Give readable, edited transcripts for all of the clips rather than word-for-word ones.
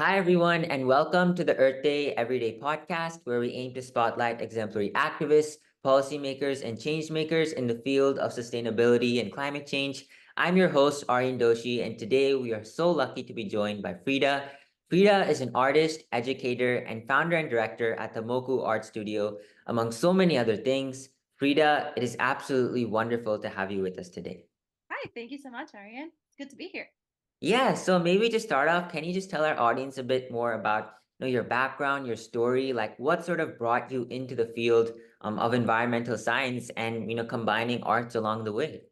Hi, everyone, and welcome to the Earth Day Everyday podcast, where we aim to spotlight exemplary activists, policymakers, and changemakers in the field of sustainability and climate change. I'm your host, Aryan Doshi, and today we are so lucky to be joined by Frieda. Frieda is an artist, educator, and founder and director at the Moku Art Studio, among so many other things. Frieda, it is absolutely wonderful to have you with us today. Hi, thank you so much, Ariane. It's good to be here. Yeah, so maybe to start off, can you just tell our audience a bit more about your background, your story, like what sort of brought you into the field of environmental science and combining arts along the way?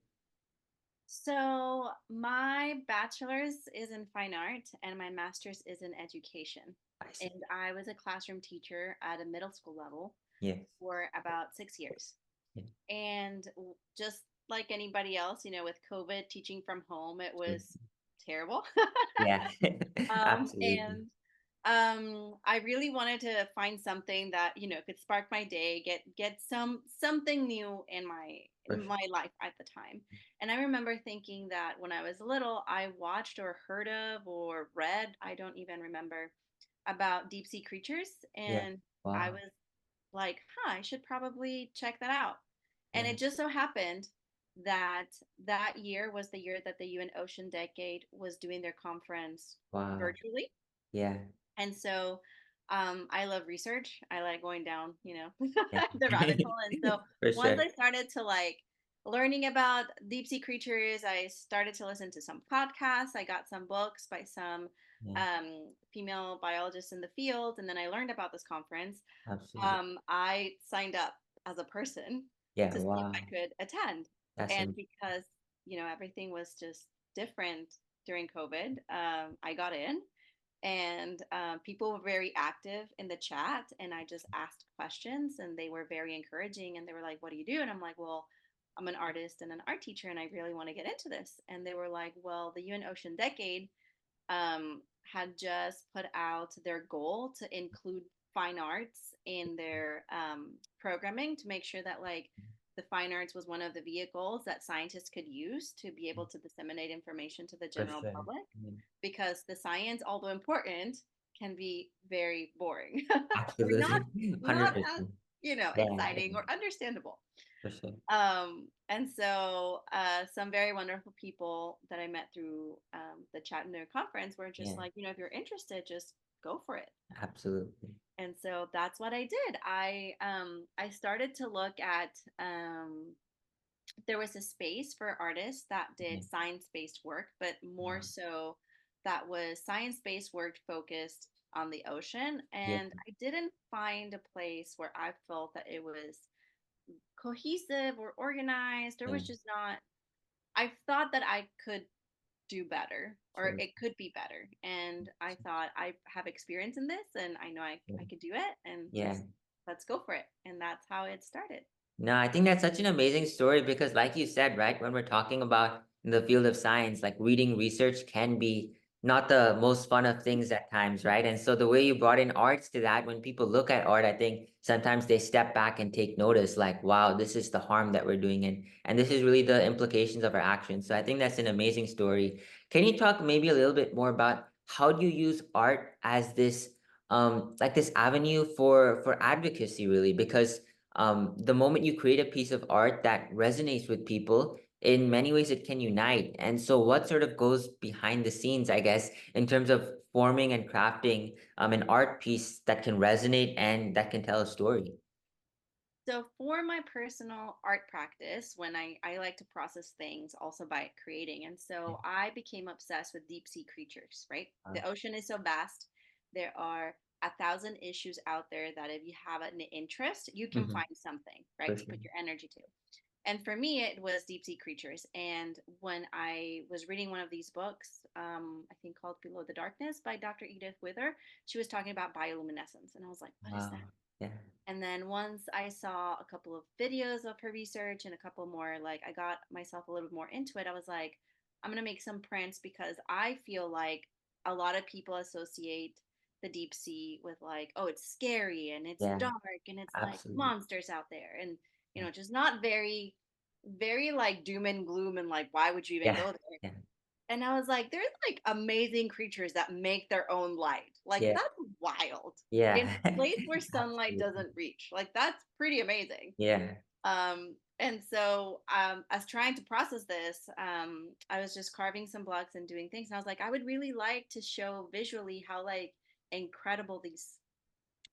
So, my bachelor's is in fine art and my master's is in education. I see. And I was a classroom teacher at a middle school level Yes. for about 6 years. Yeah. And just like anybody else, with COVID teaching from home, it True. was terrible. Yeah. Absolutely. And I really wanted to find something that could spark my day, get something new in my For in sure. my life at the time. And I remember thinking that when I was little, I watched or heard of or read, I don't even remember, about deep sea creatures, Yeah. and I Wow. was like, huh, I should probably check that out. And Yeah. it just so happened that that year was the year that the UN Ocean Decade was doing their conference Wow. virtually. Yeah. And so I love research. I like going down, Yeah. the rabbit hole. And so For once sure. I started to like learning about deep sea creatures, I started to listen to some podcasts. I got some books by some Yeah. female biologists in the field. And then I learned about this conference. Absolutely. I signed up as a person Yeah. to see if I Wow. could attend. That's And because, everything was just different during COVID, I got in, and people were very active in the chat, and I just asked questions and they were very encouraging, and they were like, what do you do? And I'm like, well, I'm an artist and an art teacher and I really want to get into this. And they were like, well, the UN Ocean Decade had just put out their goal to include fine arts in their programming, to make sure that like the fine arts was one of the vehicles that scientists could use to be able to disseminate information to the for general sure. public, Yeah. because the science, although important, can be very boring or not Absolutely. not as 100%. Yeah. exciting or understandable. For sure. And so some very wonderful people that I met through the chat in their conference were just Yeah. like, if you're interested, just go for it. Absolutely. And so that's what I did. I started to look at, there was a space for artists that Yeah. did science-based work, but more Wow. so that was science-based work focused on the ocean. Yeah. And I didn't find a place where I felt that it was cohesive or organized. There Yeah. was just not, I thought that I could do better, or True. it could be better. And I thought, I have experience in this and I know Yeah. I could do it, and Yeah. let's go for it. And that's how it started. No, I think that's such an amazing story because, like you said, right, when we're talking about in the field of science, like reading research can be not the most fun of things at times, right? And so the way you brought in arts to that, when people look at art, I think sometimes they step back and take notice, like, wow, this is the harm that we're doing, and this is really the implications of our actions. So I think that's an amazing story. Can you talk maybe a little bit more about how do you use art as this like this avenue for advocacy, really? Because the moment you create a piece of art that resonates with people, in many ways it can unite. And so what sort of goes behind the scenes, I guess, in terms of forming and crafting an art piece that can resonate and that can tell a story? So for my personal art practice, when I like to process things also by creating. And Yeah. so I became obsessed with deep sea creatures, right? Wow. The ocean is so vast. There are 1,000 issues out there that if you have an interest, you can Mhm. find something, right, For to sure. put your energy to. And for me, it was deep sea creatures. And when I was reading one of these books, I think called Below the Darkness by Dr. Edith Wither, she was talking about bioluminescence. And I was like, what is that? Wow. Yeah. And then once I saw a couple of videos of her research and a couple more, like I got myself a little bit more into it, I was like, I'm going to make some prints, because I feel like a lot of people associate the deep sea with like, oh, it's scary and it's Yeah. dark and it's like Absolutely. monsters out there. And, Yeah. just not very, very like doom and gloom, and like, why would you even Yeah. go there? Yeah. And I was like, there's like amazing creatures that make their own light. Like Yeah. that's wild. In Yeah. a place where sunlight Absolutely. doesn't reach. Like that's pretty amazing. Yeah. And so as trying to process this, I was just carving some blocks and doing things. And I was like, I would really like to show visually how like incredible these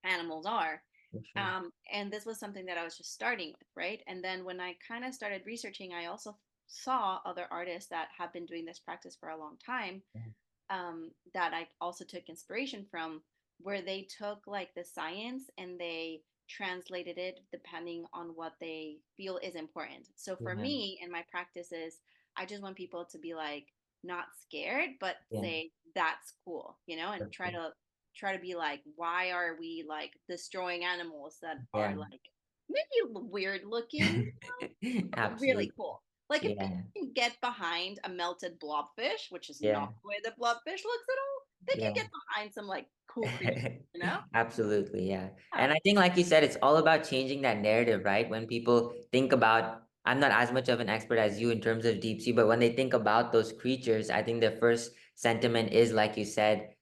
animals are. For sure. And this was something that I was just starting with, right? And then when I kind of started researching, I also saw other artists that have been doing this practice for a long time, Yeah. that I also took inspiration from, where they took like the science and they translated it depending on what they feel is important. So for Yeah. me and my practices, I just want people to be like not scared, but Yeah. say that's cool, and For sure. try to be like, why are we like destroying animals that are Yeah. like maybe weird looking, but really Absolutely. cool. Like if Yeah. people can get behind a melted blobfish, which is Yeah. not the way that blobfish looks at all, they can Yeah. get behind some like cool creatures, you know? Absolutely, yeah. Yeah. And I think, like you said, it's all about changing that narrative, right? When people think about, I'm not as much of an expert as you in terms of deep sea, but when they think about those creatures, I think their first sentiment is, like you said,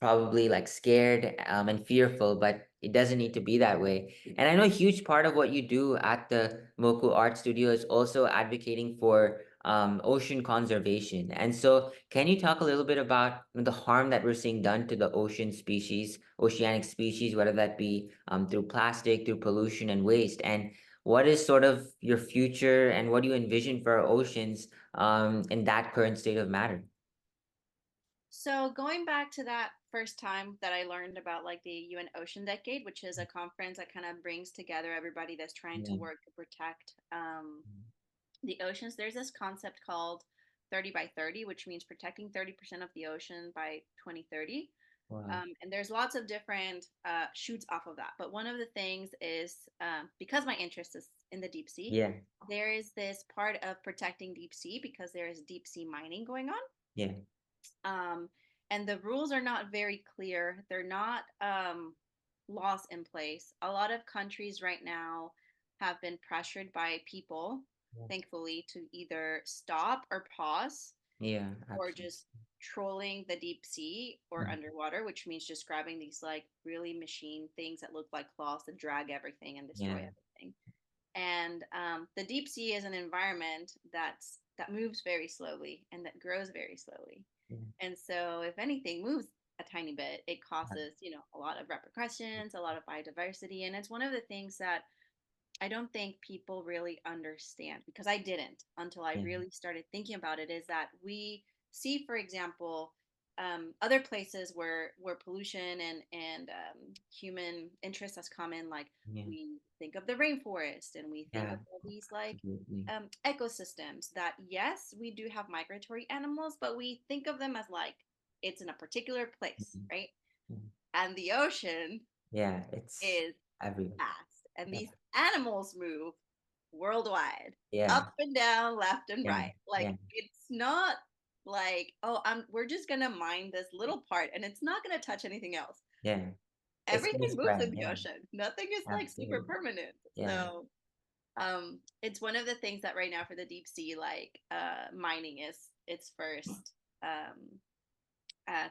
probably like scared, and fearful, but it doesn't need to be that way. And I know a huge part of what you do at the Moku Art Studio is also advocating for ocean conservation. And so, can you talk a little bit about the harm that we're seeing done to the ocean species, oceanic species, whether that be through plastic, through pollution and waste? And what is sort of your future and what do you envision for our oceans in that current state of matter? So going back to that first time that I learned about like the UN Ocean Decade, which is a conference that kind of brings together everybody that's trying to Yeah. work to protect the oceans, there's this concept called 30 by 30, which means protecting 30% of the ocean by 2030. Wow. And there's lots of different shoots off of that. But one of the things is, because my interest is in the deep sea, Yeah. there is this part of protecting deep sea because there is deep sea mining going on. Yeah. Um, and the rules are not very clear. They're not laws in place. A lot of countries right now have been pressured by people, Yeah. thankfully, to either stop or pause, Yeah. or Absolutely. just trolling the deep sea or Mhm. underwater, which means just grabbing these like really machine things that look like claws that drag everything and destroy Yeah. everything. And the deep sea is an environment that moves very slowly and that grows very slowly. Yeah. And so, if anything moves a tiny bit, it causes, a lot of repercussions, a lot of biodiversity. And it's one of the things that I don't think people really understand, because I didn't until I Yeah. really started thinking about it, is that we see, for example, other places where pollution and human interest has come in, like Yeah. we think of the rainforest and we think Yeah. of all these like Absolutely. ecosystems that, yes, we do have migratory animals, but we think of them as like it's in a particular place, Mhm. right? Mhm. And the ocean Yeah. It's is everywhere. vast, and Yeah. these animals move worldwide, Yeah. up and down, left and Yeah. right. Like Yeah. it's not like, oh, we're just gonna mine this little part and it's not gonna touch anything else. Yeah. It's gonna Everything moves spread. in the Yeah. ocean. Nothing is like super Absolutely. permanent. Yeah. So it's one of the things that right now for the deep sea, like mining is its first um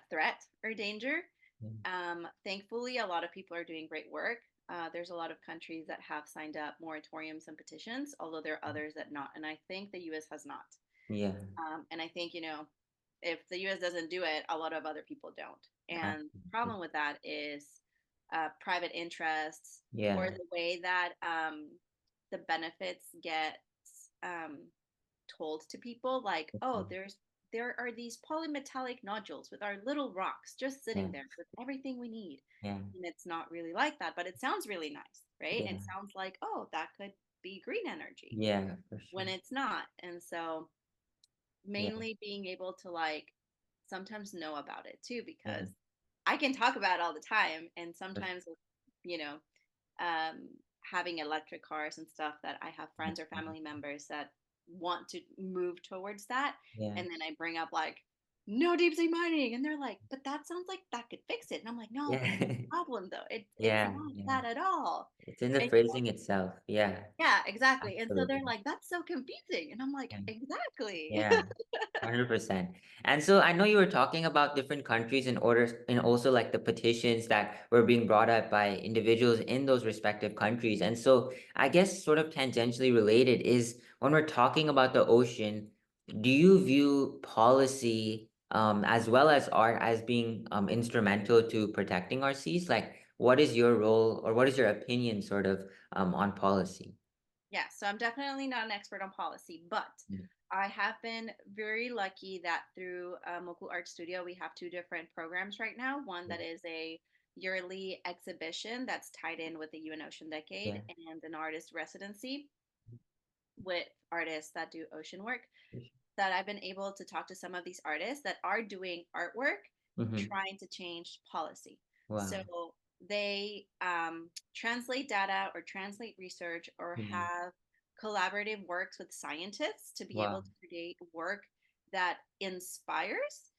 threat or danger. Yeah. Thankfully, a lot of people are doing great work. There's a lot of countries that have signed up moratoriums and petitions, although there are others that not. And I think the US has not. Yeah. And I think, if the US doesn't do it, a lot of other people don't. And the Absolutely. problem with that is private interests, or Yeah. the way that the benefits get um, told to people, like, oh, there are these polymetallic nodules with our little rocks just Yeah. sitting there with everything we need. Yeah. And it's not really like that, but it sounds really nice, right? Yeah. It sounds like, oh, that could be green energy, Yeah. For when sure. it's not. And so Yeah. mainly being able to like sometimes know about it too, Yeah. because I can talk about it all the time. And For sometimes, you know, um, having electric cars and stuff, that I have friends or sure. family members that want to move towards that. Yeah. And then I bring up like, no deep sea mining. And they're like, but that sounds like that could fix it. And I'm like, no, Yeah. but here's the problem though. It's Yeah, not yeah. that at all. It's in the And phrasing itself. Yeah, yeah, exactly. And so they're absolutely. like, that's so confusing. And I'm like, Yeah. exactly. Yeah. 100%. And so I know you were talking about different countries in order, and also like the petitions that were being brought up by individuals in those respective countries. And so I guess sort of tangentially related is when we're talking about the ocean, do you view policy as well as art as being instrumental to protecting our seas? Like, what is your role or what is your opinion sort of on policy? Yeah, so I'm definitely not an expert on policy, but Yeah. I have been very lucky that through Moku Art Studio, we have two different programs right now. One that is a yearly exhibition that's tied in with the UN Ocean Yeah. Decade, and an artist residency with artists that do ocean work. That I've been able to talk to some of these artists that are doing artwork Mm-hmm. trying to change policy. So Wow. they translate data or translate research or Mhm. have collaborative works with scientists to be able Wow. to create work that inspires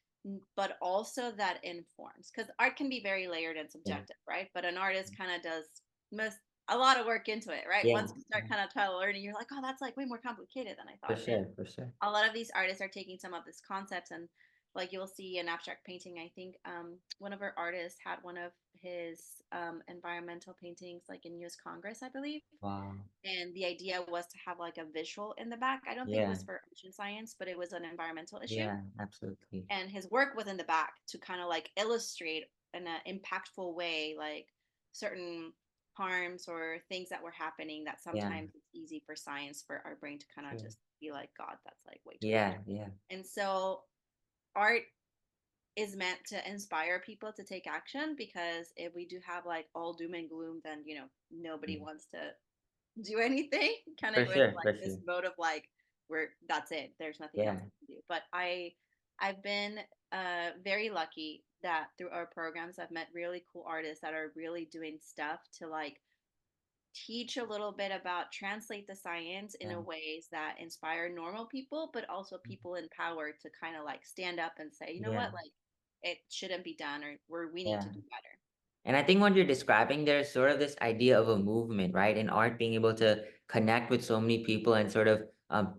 but also that informs, because art can be very layered and Yeah. subjective, right? But an artist kind of does most a lot of work into it, right? Yeah. Once you start Yeah. kind of trial learning, you're like, oh, that's like way more complicated than I For thought. And sure. For sure. a lot of these artists are taking some of these concepts, and like you'll see an abstract painting. I think one of our artists had one of his environmental paintings like in US Congress, I believe, Wow. and the idea was to have like a visual in the back. I don't think it Yeah. was for ocean science, but it was an environmental issue, Yeah. Absolutely. and his work was in the back to kind of like illustrate in an impactful way like certain harms or things that were happening that Yeah. sometimes it's easy for science for our brain to kind of Sure. just be like, god, that's like way too much. Yeah. Yeah. And so art is meant to inspire people to take action, because if we do have like all doom and gloom, then nobody Mm. wants to do anything. Kind For of with sure. like For this sure. mode of like, we're that's it, there's nothing else Yeah. we can do. But I've been very lucky that through our programs I've met really cool artists that are really doing stuff to like teach a little bit about, translate the science in Yeah. a ways that inspire normal people, but also people in power to kind of like stand up and say, you know Yeah. what, like it shouldn't be done, or we need Yeah. to do better. And I think what you're describing, there's sort of this idea of a movement, right? In art, being able to connect with so many people and sort of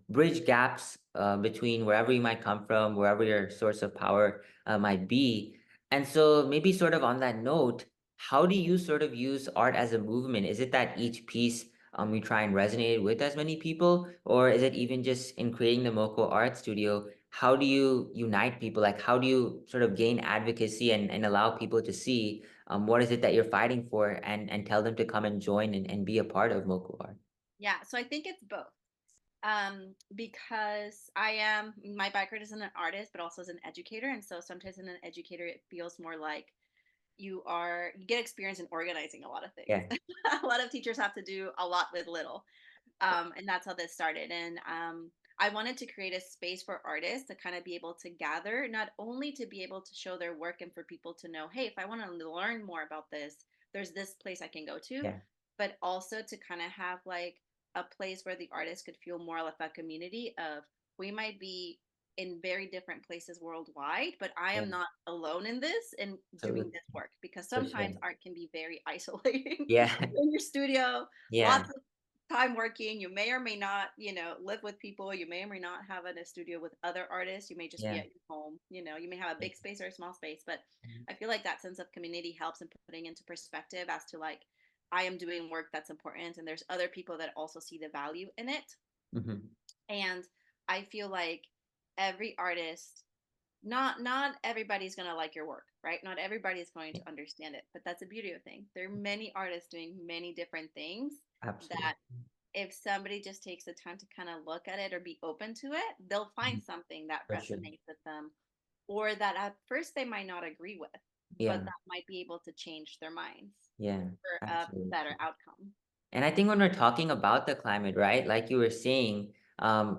bridge gaps between wherever you might come from, wherever your source of power might be. And so, maybe sort of on that note, how do you sort of use art as a movement? Is it that each piece you try and resonate with as many people, or is it even just in creating the Moco Art Studio? How do you unite people? Like, how do you sort of gain advocacy and allow people to see? What is it that you're fighting for, and tell them to come and join and be a part of Moku Art. Yeah, so I think it's both. Because my background is as an artist, but also as an educator. And so sometimes in an educator, it feels more like you get experience in organizing a lot of things. Yeah, A lot of teachers have to do a lot with little. And that's how this started. And I wanted to create a space for artists to kind of be able to gather, not only to be able to show their work and for people to know, hey, if I want to learn more about this, there's this place I can go to, yeah, but also to kind of have like a place where the artist could feel more like a community of, we might be in very different places worldwide, but I yeah, am not alone in this and doing absolutely, this work, because for sure. sometimes art can be very isolating. Yeah, In your studio, yeah, lots of time working, you may or may not live with people, you may or may not have in a studio with other artists, you may just be yeah, at your home, you may have a yeah, big space or a small space, but mhm, I feel like that sense of community helps in putting into perspective as to like, I am doing work that's important and there's other people that also see the value in it. mhm, And I feel like every artist, not everybody's going to like your work, right? Not everybody is going yeah, to understand it, but that's the beauty of thing. There are many artists doing many different things absolutely. that if somebody just takes the time to kind of look at it or be open to it, they'll Mhm, find something that for sure. resonates with them, or that at first they might not agree with, but Yeah, that might be able to change their minds yeah, for a better absolutely. outcome. And I think when we're talking about the climate, right, like you were saying,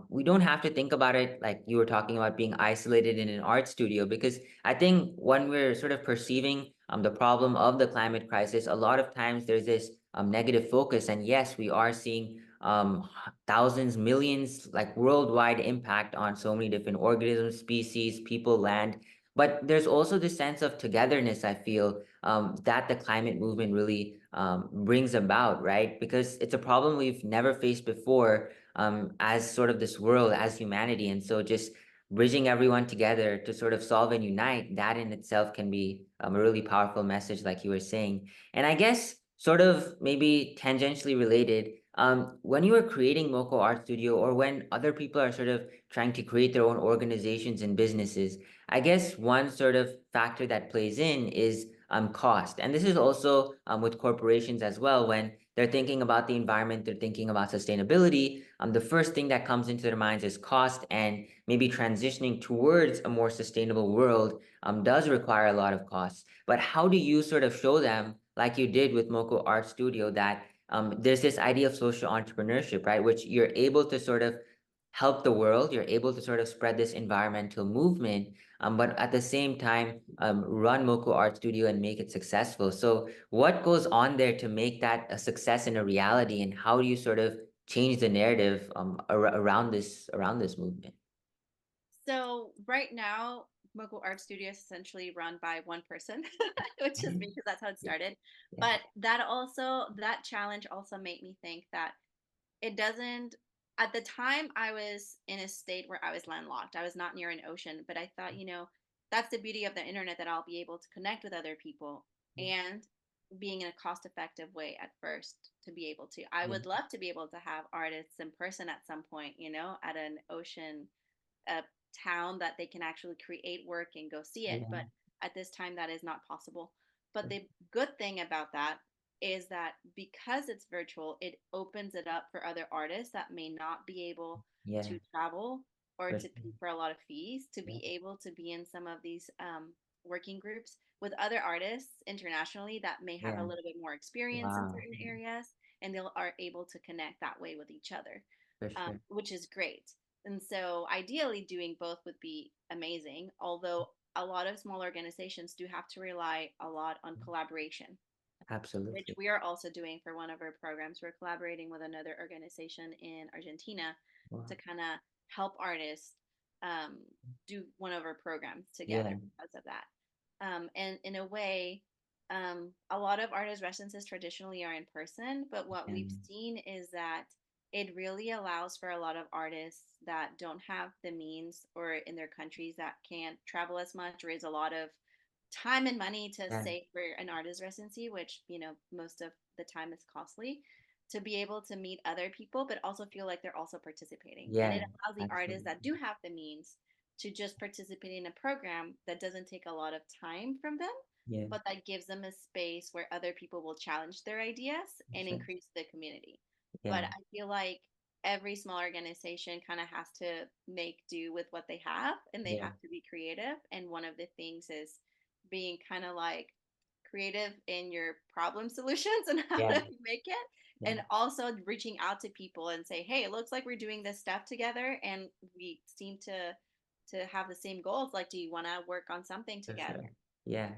we don't have to think about it like you were talking about being isolated in an art studio, because I think when we're sort of perceiving the problem of the climate crisis, a lot of times there's this negative focus. And yes, we are seeing thousands, millions, like worldwide impact on so many different organisms, species, people, land. But there's also this sense of togetherness, I feel, that the climate movement really brings about, right? Because it's a problem we've never faced before, as sort of this world, as humanity. And so just bridging everyone together to sort of solve and unite, that in itself can be a really powerful message, like you were saying. And I guess sort of maybe tangentially related, when you are creating Moku Art Studio, or when other people are sort of trying to create their own organizations and businesses, I guess one sort of factor that plays in is cost. And this is also with corporations as well. When they're thinking about the environment, they're thinking about sustainability. The first thing that comes into their minds is cost, and maybe transitioning towards a more sustainable world does require a lot of costs. But how do you sort of show them, like you did with Moku Art Studio, that there's this idea of social entrepreneurship, right? Which you're able to sort of help the world, you're able to sort of spread this environmental movement, but at the same time, run Moku Art Studio and make it successful. So what goes on there to make that a success and a reality, and how do you sort of change the narrative around this movement? So right now, Moku Art Studio is essentially run by one person, which is me because that's how it Yeah, started. yeah, But that challenge also made me think that it doesn't. At the time, I was in a state where I was landlocked. I was not near an ocean, but I thought, that's the beauty of the internet, that I'll be able to connect with other people and being in a cost effective way at first to be able to. I yeah, would love to be able to have artists in person at some point, at an ocean a town that they can actually create work and go see it. But yeah, at this time, that is not possible. But the good thing about that is that because it's virtual, it opens it up for other artists that may not be able yeah, to travel or for to sure. pay for a lot of fees to Yeah, be able to be in some of these working groups with other artists internationally that may have a yeah, little bit more experience in wow, certain areas, and they are able to connect that way with each other, for sure. which is great. And so, ideally, doing both would be amazing, although a lot of small organizations do have to rely a lot on collaboration, which Absolutely. we are also doing for one of our programs. We're collaborating with another organization in Argentina Wow. to kind of help artists um, do one of our programs together Yeah, because of that. And in a way, a lot of artist residences traditionally are in person, but what yeah, we've seen is that it really allows for a lot of artists that don't have the means, or in their countries that can't travel as much, or is a lot of time and money to yeah, save for an artist residency, which, most of the time is costly, to be able to meet other people, but also feel like they're also participating. And it yeah, allows the artists absolutely. that do have the means to just participate in a program that doesn't take a lot of time from them, Yeah, but that gives them a space where other people will challenge their ideas for and sure. increase the community. But Yeah, I feel like every small organization kind of has to make do with what they have, and they yeah, have to be creative. And one of the things is being kind of like creative in your problem solutions and how yeah, to make it, yeah, and also reaching out to people and say, hey, it looks like we're doing this stuff together and we seem to have the same goals. Like, do you want to work on something for together? sure. Yeah,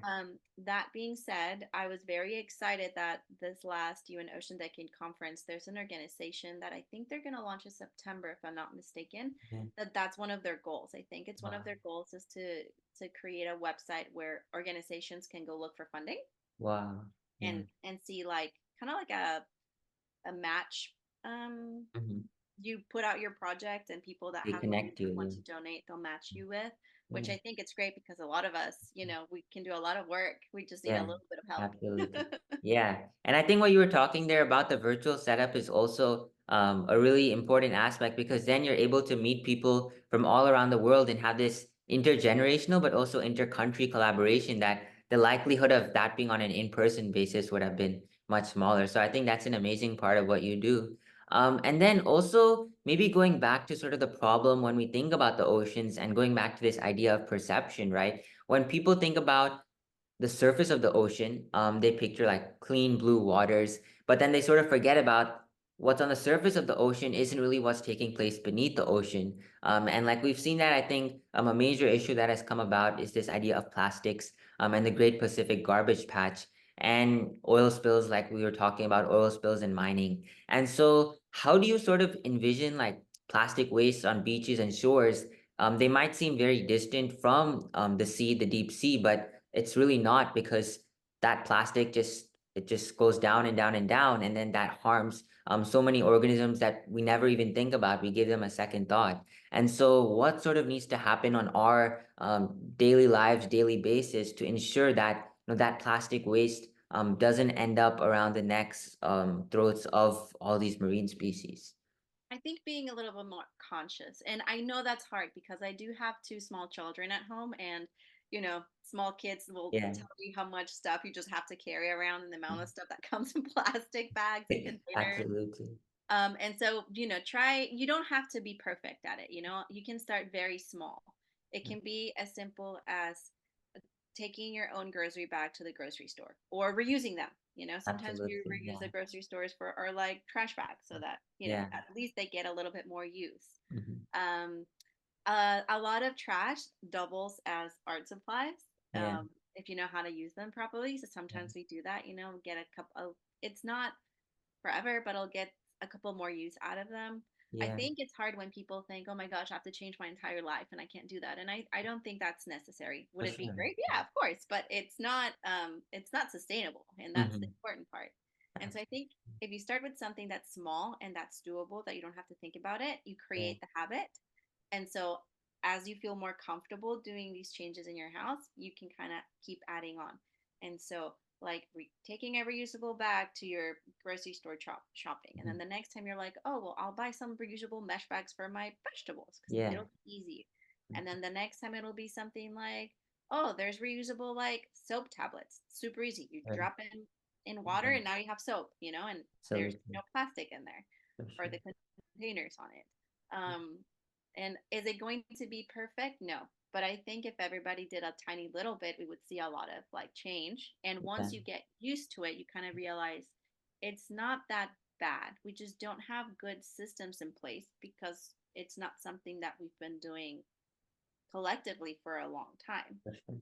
That being said, I was very excited that this last UN Ocean Decade Conference, there's an organization that I think they're going to launch in September, if I'm not mistaken. yeah, That's one of their goals. I think it's one of wow, their goals is to create a website where organizations can go look for funding wow, yeah. and see, like, kind of like a match. Um, Hmm. you put out your project, and people that They have money connect that want you. to donate, they'll match you with, which Yeah, I think it's great because a lot of us, we can do a lot of work. We just need a yeah, little bit of absolutely. help. Yeah. And I think what you were talking there about the virtual setup is also a really important aspect, because then you're able to meet people from all around the world and have this intergenerational but also inter-country collaboration that the likelihood of that being on an in-person basis would have been much smaller. So I think that's an amazing part of what you do. And then also maybe going back to sort of the problem when we think about the oceans, and going back to this idea of perception, right? When people think about the surface of the ocean, they picture like clean blue waters, but then they sort of forget about what's on the surface of the ocean isn't really what's taking place beneath the ocean. And like we've seen that, I think a major issue that has come about is this idea of plastics, and the Great Pacific Garbage Patch. and oil spills, like we were talking about oil spills in mining. And so how do you sort of envision like plastic waste on beaches and shores? They might seem very distant from the sea, the deep sea, but it's really not, because that plastic just goes down and down and down, and then that harms so many organisms that we never even think about. We give them a second thought. And so what sort of needs to happen on our daily lives, daily basis, to ensure that that plastic waste doesn't end up around the necks, throats of all these marine species? I think being a little bit more conscious. And I know that's hard because I do have two small children at home, and small kids will Yeah, tell you how much stuff you just have to carry around and the amount of stuff that comes in plastic bags and containers. absolutely. And so, you don't have to be perfect at it. You can start very small. It can be as simple as taking your own grocery bag to the grocery store or reusing them. Sometimes we Absolutely. reuse the Yeah. grocery stores for our like trash bags so that, Yeah. at least they get a little bit more use. Mhm. Um, a lot of trash doubles as art supplies. Yeah. If you know how to use them properly. So Yeah. sometimes we do that, get a couple of, it's not forever, but I'll get a couple more use out of them. I Yeah. think it's hard when people think, oh my gosh, I have to change my entire life and I can't do that. And I don't think that's necessary. Would For it be sure. great? Yeah, of course, but it's not sustainable. And that's the Hmm. important part. And so I think if you start with something that's small and that's doable, that you don't have to think about it, you Yeah. create the habit. And so as you feel more comfortable doing these changes in your house, you can kind of keep adding on. And so like taking a reusable bag to your grocery store shopping, and then Mhm. the next time you're like, oh well, I'll buy some reusable mesh bags for my vegetables because Yeah. it'll be easy. And then the next time it'll be something like, oh, there's reusable like soap tablets, super easy, you Right. drop in water Yeah. and now you have soap, and there's Absolutely. no plastic in there For or sure. the containers on it. And is it going to be perfect? No. But I think if everybody did a tiny little bit, we would see a lot of like change. And Yeah. once you get used to it, you kind of realize it's not that bad. We just don't have good systems in place because it's not something that we've been doing collectively for a long time. For sure.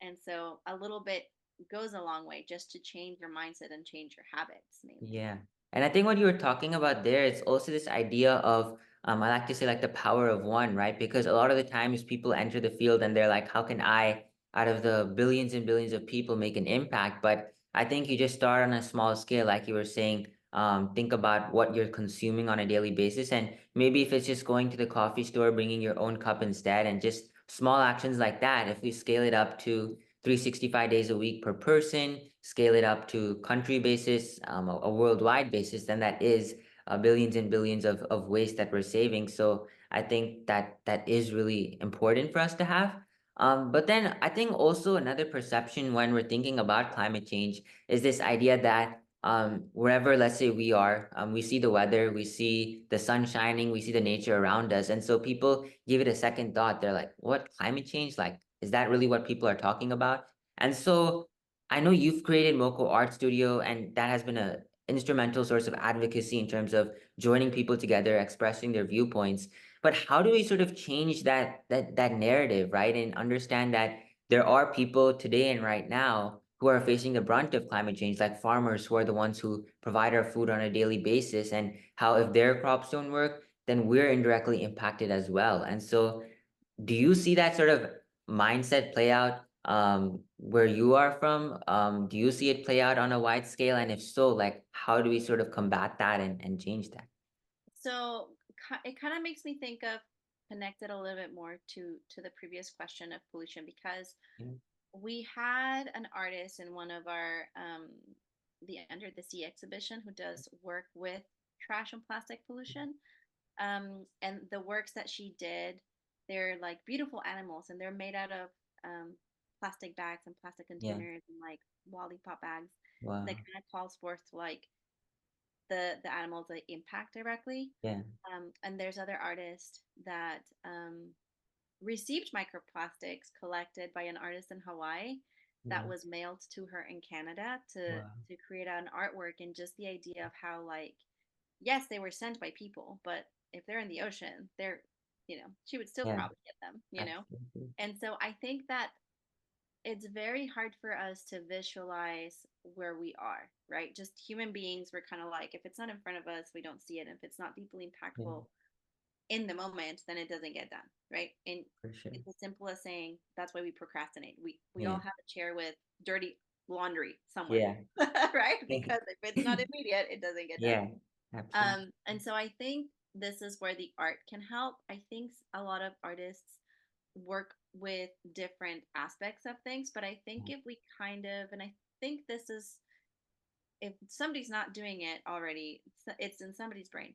And so a little bit goes a long way just to change your mindset and change your habits mainly. Yeah. And I think what you were talking about there, it's also this idea of, I like to say like the power of one, right? Because a lot of the times people enter the field and they're like, how can I, out of the billions and billions of people, make an impact? But I think you just start on a small scale, like you were saying, think about what you're consuming on a daily basis. And maybe if it's just going to the coffee store, bringing your own cup instead, and just small actions like that, if we scale it up to 365 days a week per person, scale it up to country basis, a worldwide basis, then that is billions and billions of waste that we're saving. So I think that that is really important for us to have. But then I think also another perception when we're thinking about climate change is this idea that wherever, let's say, we are, we see the weather, we see the sun shining, we see the nature around us. And so people give it a second thought. They're like, what, climate change? Like, is that really what people are talking about? And so I know you've created Moku Art Studio, and that has been a instrumental source of advocacy in terms of joining people together, expressing their viewpoints. But how do we sort of change that narrative, right? And understand that there are people today and right now who are facing the brunt of climate change, like farmers who are the ones who provide our food on a daily basis, and how if their crops don't work, then we're indirectly impacted as well. And so do you see that sort of mindset play out where you are from? Do you see it play out on a wide scale? And if so, like how do we sort of combat that and change that? So it kind of makes me think of connected a little bit more to the previous question of pollution because Yeah. we had an artist in one of our the Under the Sea exhibition who does work with trash and plastic pollution. And the works that she did, they're like beautiful animals and they're made out of plastic bags and plastic Yeah. containers and like lollipop bags that Wow. kind of calls forth like the animals that impact directly. Yeah. And there's other artists that received microplastics collected by an artist in Hawaii that Yeah. was mailed to her in Canada Wow. to create an artwork, and just the idea of how like yes, they were sent by people, but if they're in the ocean, she would still Yeah. probably get them. Absolutely. And so I think that it's very hard for us to visualize where we are, right? Just human beings, we're kind of like, if it's not in front of us, we don't see it. If it's not deeply Yeah, impactful in the moment, then it doesn't get done, right? And for sure. it's as simple as saying that's why we procrastinate. We all Yeah, have a chair with dirty laundry somewhere, yeah. right? Because if it's not immediate, it doesn't get done. Yeah, absolutely. And so I think this is where the art can help. I think a lot of artists work with different aspects of things, but I think if we kind of, and I think this is, if somebody's not doing it already, it's in somebody's brain.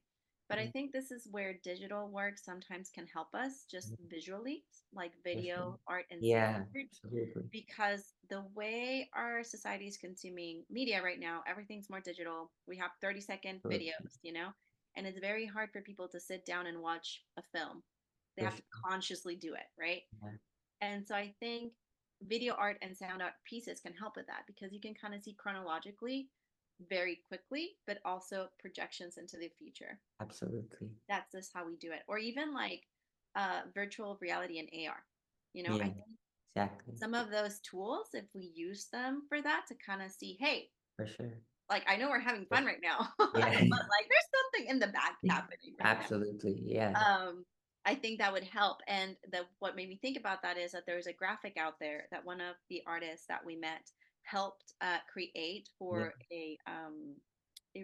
But I Yeah, think this is where digital work sometimes can help us just yeah, visually, like for sure. video, art, and sound Yeah, art, absolutely. because the way our society is consuming media right now, everything's more digital. We have 30-second Absolutely. videos, and it's very hard for people to sit down and watch a film. They For have to sure. consciously do it, right? Yeah, And so I think video art and sound art pieces can help with that because you can kind of see chronologically very quickly, but also projections into the future. absolutely. That's just how we do it. Or even like virtual reality and AR. I Yeah, think exactly. some of those tools, if we use them for that to kind of see, hey, For sure. like I know we're having For fun sure. right now, but Yeah, like there's something in the back happening right now. absolutely. Yeah. I think that would help. And what made me think about that is that there was a graphic out there that one of the artists that we met helped create Yeah. for a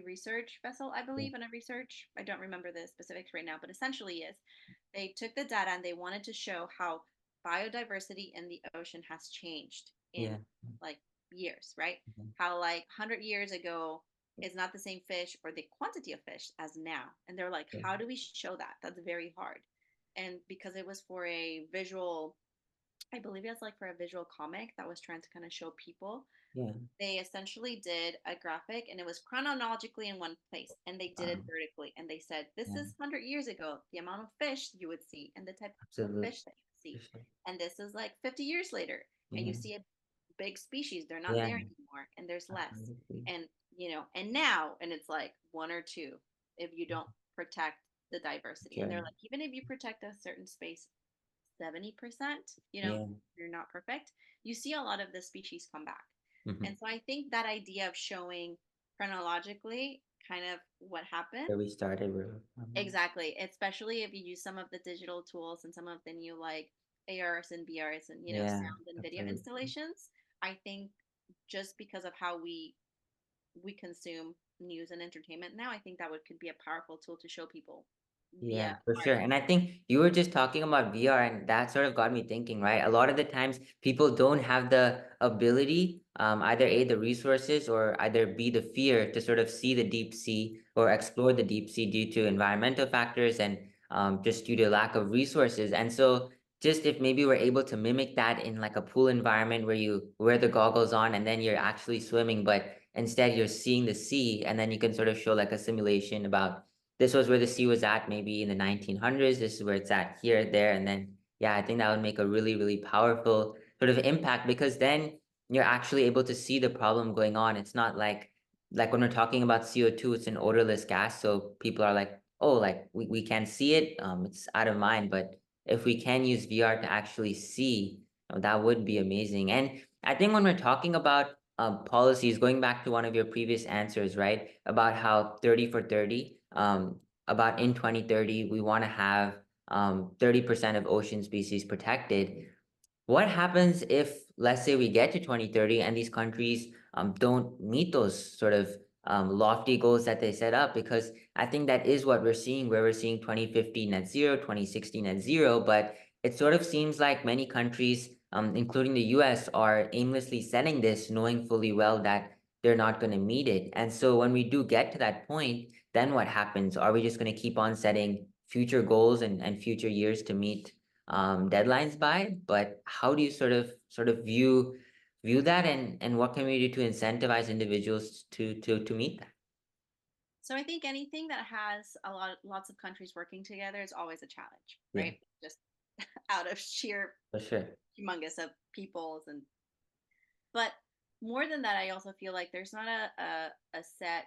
research vessel, I Yeah. believe, in a research. I don't remember the specifics right now, but essentially is they took the data and they wanted to show how biodiversity in the ocean has changed in Yeah. like years, right? Mhm. How like 100 years ago is not the same fish or the quantity of fish as now. And they're like, Yeah. how do we show that? That's very hard. And because it was for a visual, I believe it was like for a visual comic that was trying to kind of show people, Yeah. they essentially did a graphic and it was chronologically in one place and they did it Wow. vertically and they said this Yeah. is 100 years ago the amount of fish you would see and the type of Absolutely. fish that you would For see, sure. and this is like 50 years later and you Yeah. see a big species, they're not Yeah. there anymore and there's less, Absolutely. and and now and it's like one or two if you don't protect the diversity, and they're Sure. like even if you protect a certain space 70%, Yeah. you're not perfect, you see a lot of the species come back. Hmm. And so I think that idea of showing chronologically kind of what happened, Where we started, bro. exactly, especially if you use some of the digital tools and some of the new like ARs and BRs and Yeah. sound and video Absolutely. installations, I think just because of how we consume news and entertainment now, I think that would could be a powerful tool to show people via Yeah, for art. sure. And I think you were just talking about VR, and that sort of got me thinking, right? A lot of the times people don't have the ability, either A, the resources, or either B, the fear to sort of see the deep sea or explore the deep sea due to environmental factors and just due to lack of resources. And so just if maybe we're able to mimic that in like a pool environment where you wear the goggles on and then you're actually swimming, but instead you're seeing the sea, and then you can sort of show like a simulation about this was where the sea was at maybe in the 1900s. This is where it's at here, there, and then yeah, I think that would make a really, really powerful sort of impact because then you're actually able to see the problem going on. It's not like when we're talking about CO2, it's an odorless gas, so people are like, oh, like we can't see it, it's out of mind. But if we can use VR to actually see, that would be amazing. And I think when we're talking about policies, going back to one of your previous answers, right, about how 30 for 30, about in 2030, we want to have 30% of ocean species protected. What happens if, let's say, we get to 2030 and these countries don't meet those sort of lofty goals that they set up? Because I think that is what we're seeing, where we're seeing 2050 net zero, 2060 net zero, but it sort of seems like many countries, including the US, are aimlessly setting this, knowing fully well that they're not going to meet it. And so when we do get to that point, then what happens? Are we just going to keep on setting future goals and future years to meet deadlines by? But how do you sort of view that, and what can we do to incentivize individuals to meet that? So I think anything that has lots of countries working together is always a challenge, Yeah, right? Just out of sheer for sure. humongous of peoples, and but more than that, I also feel like there's not a set.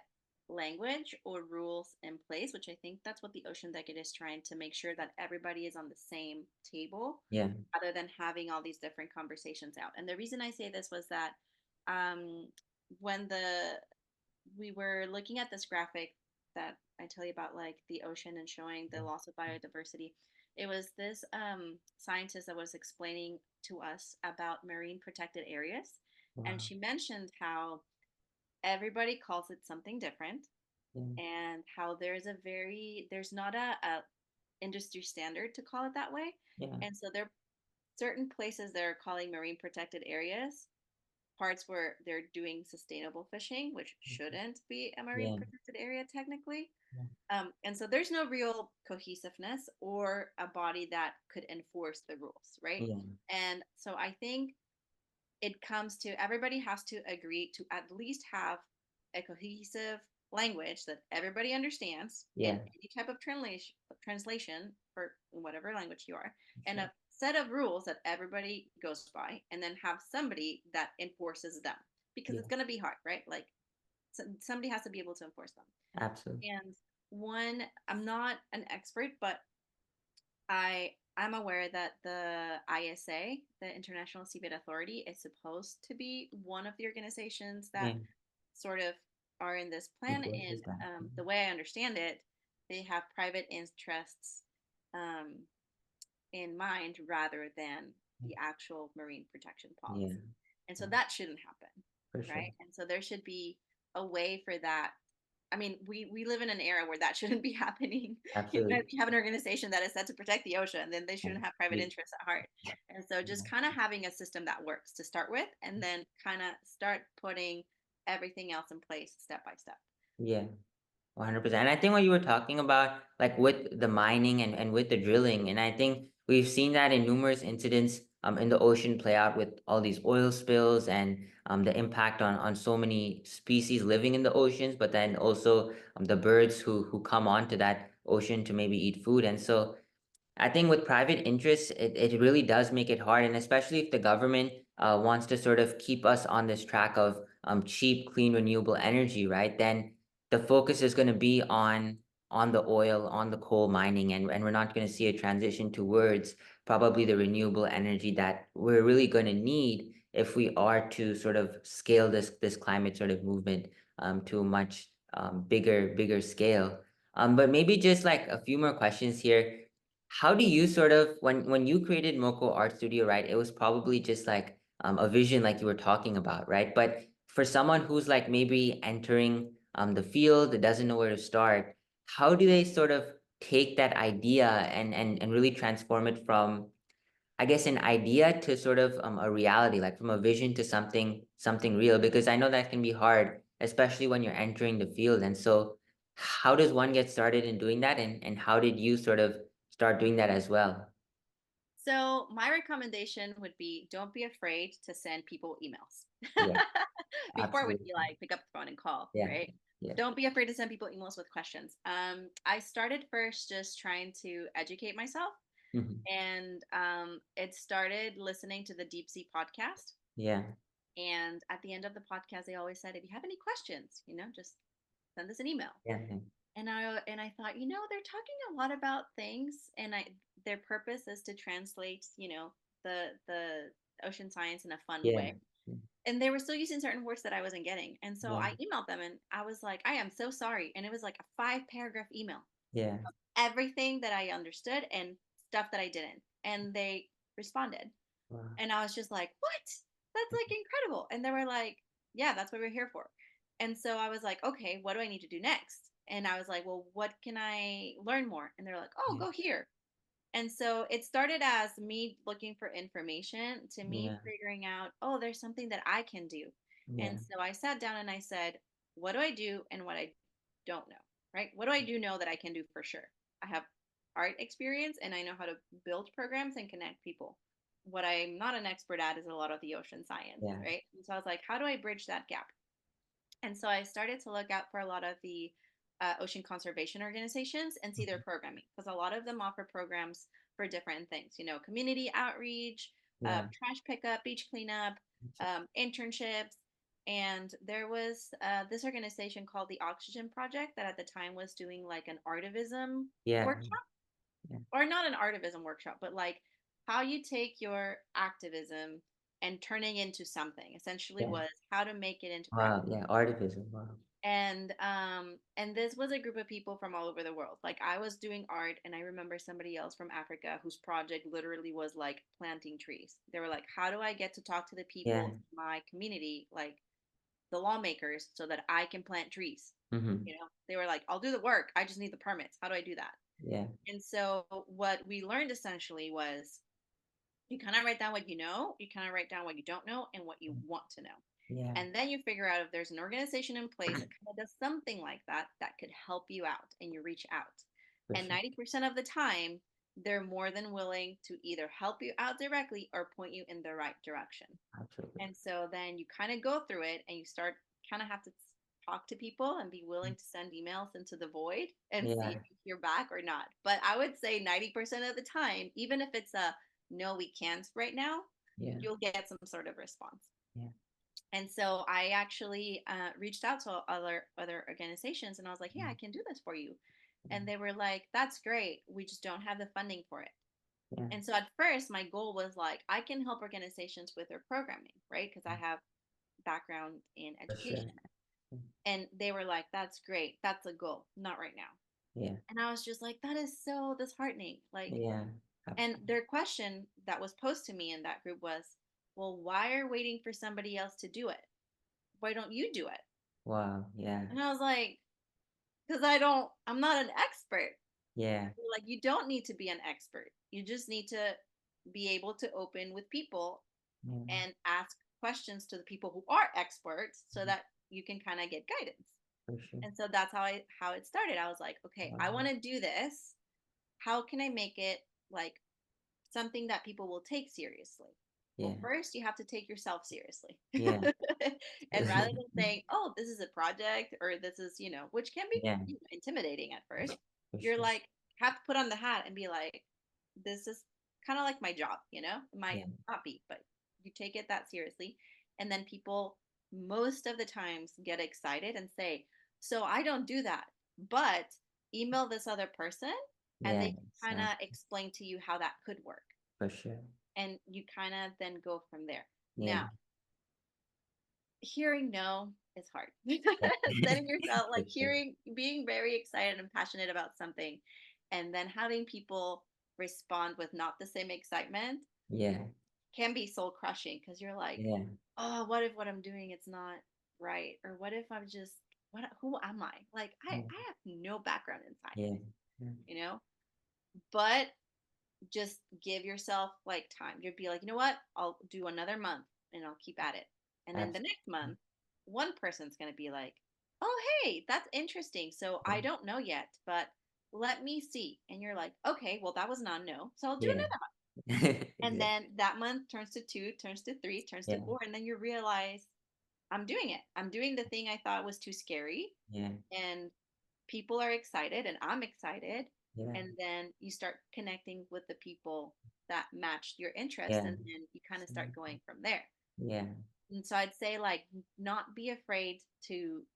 language or rules in place, which I think that's what the ocean decade is trying to make sure that everybody is on the same table Yeah. rather than having all these different conversations out. And the reason I say this was that um, when we were looking at this graphic that I tell you about, like the ocean and showing the loss of biodiversity, it was this scientist that was explaining to us about marine protected areas. And Wow. she mentioned how everybody calls it something different Yeah. and how there's not a industry standard to call it that way. Yeah. And so there are certain places that are calling marine protected areas parts where they're doing sustainable fishing, which shouldn't be a marine Yeah. protected area technically. Yeah. And so there's no real cohesiveness or a body that could enforce the rules, right? Yeah. And so I think it comes to everybody has to agree to at least have a cohesive language that everybody understands in Yeah. any type of translation for whatever language you are, and Sure. a set of rules that everybody goes by, and then have somebody that enforces them because Yeah. it's going to be hard, right? Like somebody has to be able to enforce them. Absolutely. And one, I'm not an expert, but I'm aware that the ISA, the International Seabed Authority, is supposed to be one of the organizations that Yeah. sort of are in this plan. And Enforces that. the way I understand it, they have private interests um, in mind rather than the actual marine protection Yeah. policy. And so Yeah. that shouldn't happen, For sure. right? And so there should be a way for that. I mean, we live in an era where that shouldn't be happening. Absolutely. If you have an organization that is set to protect the ocean, then they Yeah. shouldn't have private Yeah. interests at heart. And so just kind of having a system that works to start with, and then kind of start putting everything else in place step by step. Yeah. 100%. And I think what you were talking about, like with the mining and with the drilling, and I think we've seen that in numerous incidents in the ocean play out with all these oil spills and the impact on so many species living in the oceans, but then also the birds who come onto that ocean to maybe eat food. And so I think with private interests, it really does make it hard, and especially if the government wants to sort of keep us on this track of cheap, clean, renewable energy, right? Then the focus is going to be on the oil, on the coal mining, and we're not going to see a transition towards probably the renewable energy that we're really going to need if we are to sort of scale this climate sort of movement to a much bigger scale. But maybe just like a few more questions here. How do you sort of when you created Moku Art Studio, right? It was probably just like a vision like you were talking about, right? But for someone who's like maybe entering the field that doesn't know where to start, how do they sort of take that idea and really transform it from, I guess, an idea to sort of a reality, like from a vision to something real? Because I know that can be hard, especially when you're entering the field. And so how does one get started in doing that? And how did you sort of start doing that as well? So my recommendation would be don't be afraid to send people emails. Yeah, Before it would absolutely. be like pick up the phone and call, Yeah, right? yeah, Don't be afraid to send people emails with questions. I started first just trying to educate myself, mhm, and it started listening to the Deep Sea podcast. yeah, And at the end of the podcast, they always said, if you have any questions, just send us an email. yeah, yeah, And I thought, they're talking a lot about things, and their purpose is to translate, the ocean science in a fun yeah, way. And they were still using certain words that I wasn't getting. And so yeah, I emailed them and I was like, I am so sorry. And it was like a 5 paragraph email, yeah. everything that I understood and stuff that I didn't. And they responded. Wow. And I was just like, what? That's like incredible. And they were like, yeah, that's what we're here for. And so I was like, okay, what do I need to do next? And I was like, well, what can I learn more? And they're like, oh, Yeah, go here. And so it started as me looking for information to me yeah, figuring out, oh, there's something that I can do. yeah, And so I sat down and I said, what do I do and what I don't know, right? What do I do know that I can do for sure? I have art experience and I know how to build programs and connect people. What I'm not an expert at is a lot of the ocean science, yeah, right? And so I was like, how do I bridge that gap? And so I started to look out for a lot of the ocean conservation organizations and see their mhm, programming because a lot of them offer programs for different things, community outreach, yeah, trash pickup, beach cleanup, internships. And there was this organization called the Oxygen Project that at the time was doing like an Artivism Yeah. workshop, Yeah. or not an Artivism workshop, but like how you take your activism and turning into something. Essentially, Yeah. was how to make it into Wow. practice. Yeah. Artivism. Wow. And this was a group of people from all over the world. Like I was doing art, and I remember somebody else from Africa whose project literally was like planting trees. They were like, how do I get to talk to the people Yeah. in my community, like the lawmakers, so that I can plant trees? Mm-hmm. They were like, I'll do the work, I just need the permits. How do I do that? Yeah. And so what we learned essentially was, you kind of write down what you know, you kind of write down what you don't know, and what you want to know. Yeah. And then you figure out if there's an organization in place that kind of does something like that that could help you out, and you reach out. For And sure. 90% of the time, they're more than willing to either help you out directly or point you in the right direction. Absolutely. And so then you kind of go through it, and you start kind of have to talk to people and be willing to send emails into the void and see Yeah. if you hear back or not. But I would say 90% of the time, even if it's a no, we can't right now, Yeah. you'll get some sort of response. Yeah. And so I actually reached out to other organizations, and I was like, "Yeah, I can do this for you." And they were like, "That's great. We just don't have the funding for it." Yeah. And so at first, my goal was like, I can help organizations with their programming, right? Because I have background in For sure. education. And they were like, "That's great. That's a goal. Not right now." Yeah. And I was just like, "That is so disheartening." Like, Yeah. and Absolutely. their question that was posed to me in that group was, "Well, why are you waiting for somebody else to do it? Why don't you do it?" Wow. Yeah. And I was like, "Because I'm not an expert." Yeah. Like, you don't need to be an expert. You just need to be able to open with people Yeah. and ask questions to the people who are experts, so that you can kind of get guidance. For sure. And so that's how it started. I was like, okay, I Wow. want to do this. How can I make it like something that people will take seriously? Well, Yeah. first you have to take yourself seriously. Yeah. And rather than saying, "Oh, this is a project," or "this is," which can be, Yeah. intimidating at first, For you're sure. like, have to put on the hat and be like, "This is kind of like my job," It might Yeah. not be, but you take it that seriously. And then people most of the times get excited and say, "So I don't do that, but email this other person, and Yeah. they can kind of Exactly. explain to you how that could work." For sure. And you kind of then go from there. Yeah. Now, hearing no is hard. Yeah. Setting yourself, For like, sure. being very excited and passionate about something, and then having people respond with not the same excitement Yeah. can be soul crushing, because you're like, Yeah. "Oh, what if what I'm doing it's not right? Or what if I'm just, who am I? Like, I Yeah. I have no background in Yeah. science, Yeah. you know?" But just give yourself like time. You'd be like, "You know what? I'll do another month, and I'll keep at it." And then the Absolutely. next month, one person's going to be like, "Oh, hey, that's interesting. So I don't know yet, but let me see." And you're like, "Okay, well, that was not a no. So I'll do Yeah. another." And Exactly. then that month turns to two, turns to three, turns to Yeah. four. And then you realize, I'm doing it. I'm doing the thing I thought was too scary. Yeah. And people are excited, and I'm excited. Yeah. And then you start connecting with the people that match your interest. Yeah. And then you kind of start going from there. Yeah. And so I'd say, like, not be afraid to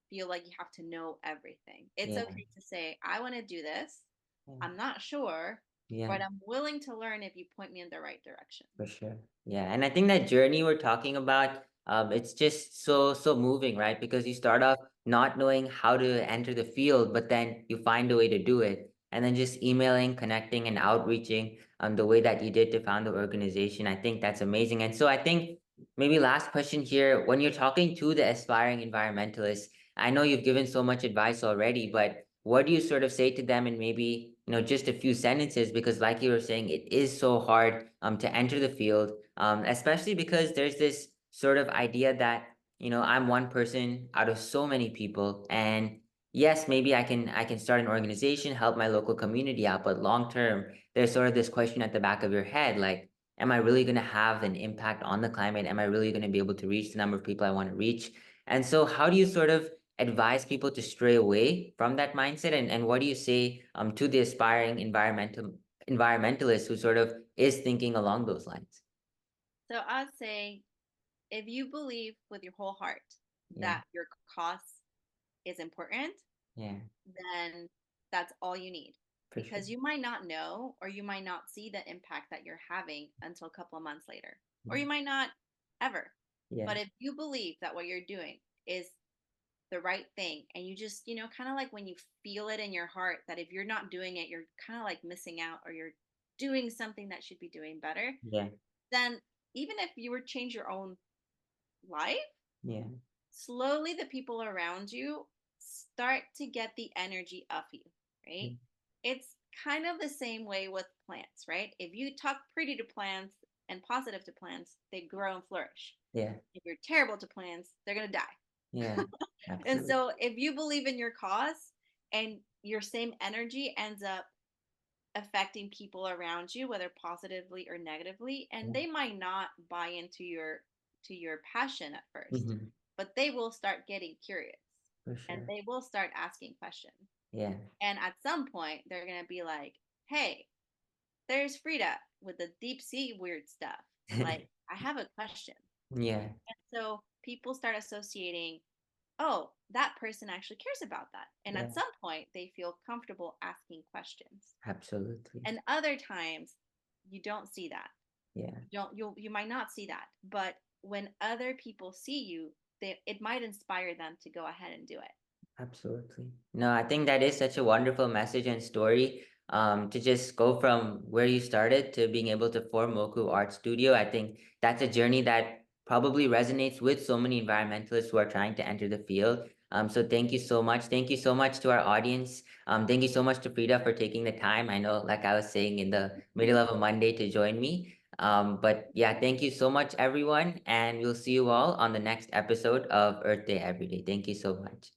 feel like you have to know everything. It's Yeah. okay to say, I want to do this. Yeah. I'm not sure, Yeah. but I'm willing to learn if you point me in the right direction. For sure. Yeah. And I think that journey we're talking about, it's just so moving, right? Because you start off not knowing how to enter the field, but then you find a way to do it. And then just emailing, connecting, and outreaching the way that you did to found the organization. I think that's amazing. And so I think maybe last question here, when you're talking to the aspiring environmentalists, I know you've given so much advice already, but what do you sort of say to them in maybe, just a few sentences? Because like you were saying, it is so hard to enter the field, especially because there's this sort of idea that, I'm one person out of so many people. And yes, maybe I can start an organization, help my local community out, but long term, there's sort of this question at the back of your head, like, am I really going to have an impact on the climate? Am I really going to be able to reach the number of people I want to reach? And so how do you sort of advise people to stray away from that mindset? And what do you say to the aspiring environmentalist who sort of is thinking along those lines? So I'd say if you believe with your whole heart Yeah. that your cause is important, Yeah. then that's all you need. For sure. Because you might not know, or you might not see the impact that you're having until a couple of months later, or Yeah. you might not ever. Yeah. But if you believe that what you're doing is the right thing, and you just, kind of like when you feel it in your heart that if you're not doing it, you're kind of like missing out, or you're doing something that should be doing better, Yeah. then even if you were to change your own life, Yeah. slowly the people around you start to get the energy of you, right? It's kind of the same way with plants, right? If you talk pretty to plants and positive to plants, they grow and flourish. Yeah. If you're terrible to plants, they're going to die. Yeah. And Absolutely. so if you believe in your cause and your same energy ends up affecting people around you, whether positively or negatively, and Yeah. they might not buy into your passion at first, Hmm. but they will start getting curious, For and sure. they will start asking questions, Yeah. and at some point they're going to be like, hey, there's Frida with the deep sea weird stuff, like, I have a question. Yeah. And so people start associating, oh, that person actually cares about that, and Yeah. at some point they feel comfortable asking questions. Absolutely. And other times you don't see that. Yeah. You might not see that, but when other people see you, it might inspire them to go ahead and do it. Absolutely. No, I think that is such a wonderful message and story. To just go from where you started to being able to form Moku Art Studio. I think that's a journey that probably resonates with so many environmentalists who are trying to enter the field. So thank you so much. Thank you so much to our audience. Thank you so much to Frida for taking the time. I know, like I was saying, in the middle of a Monday to join me. But yeah, thank you so much, everyone. And we'll see you all on the next episode of Earth Day Every Day. Thank you so much.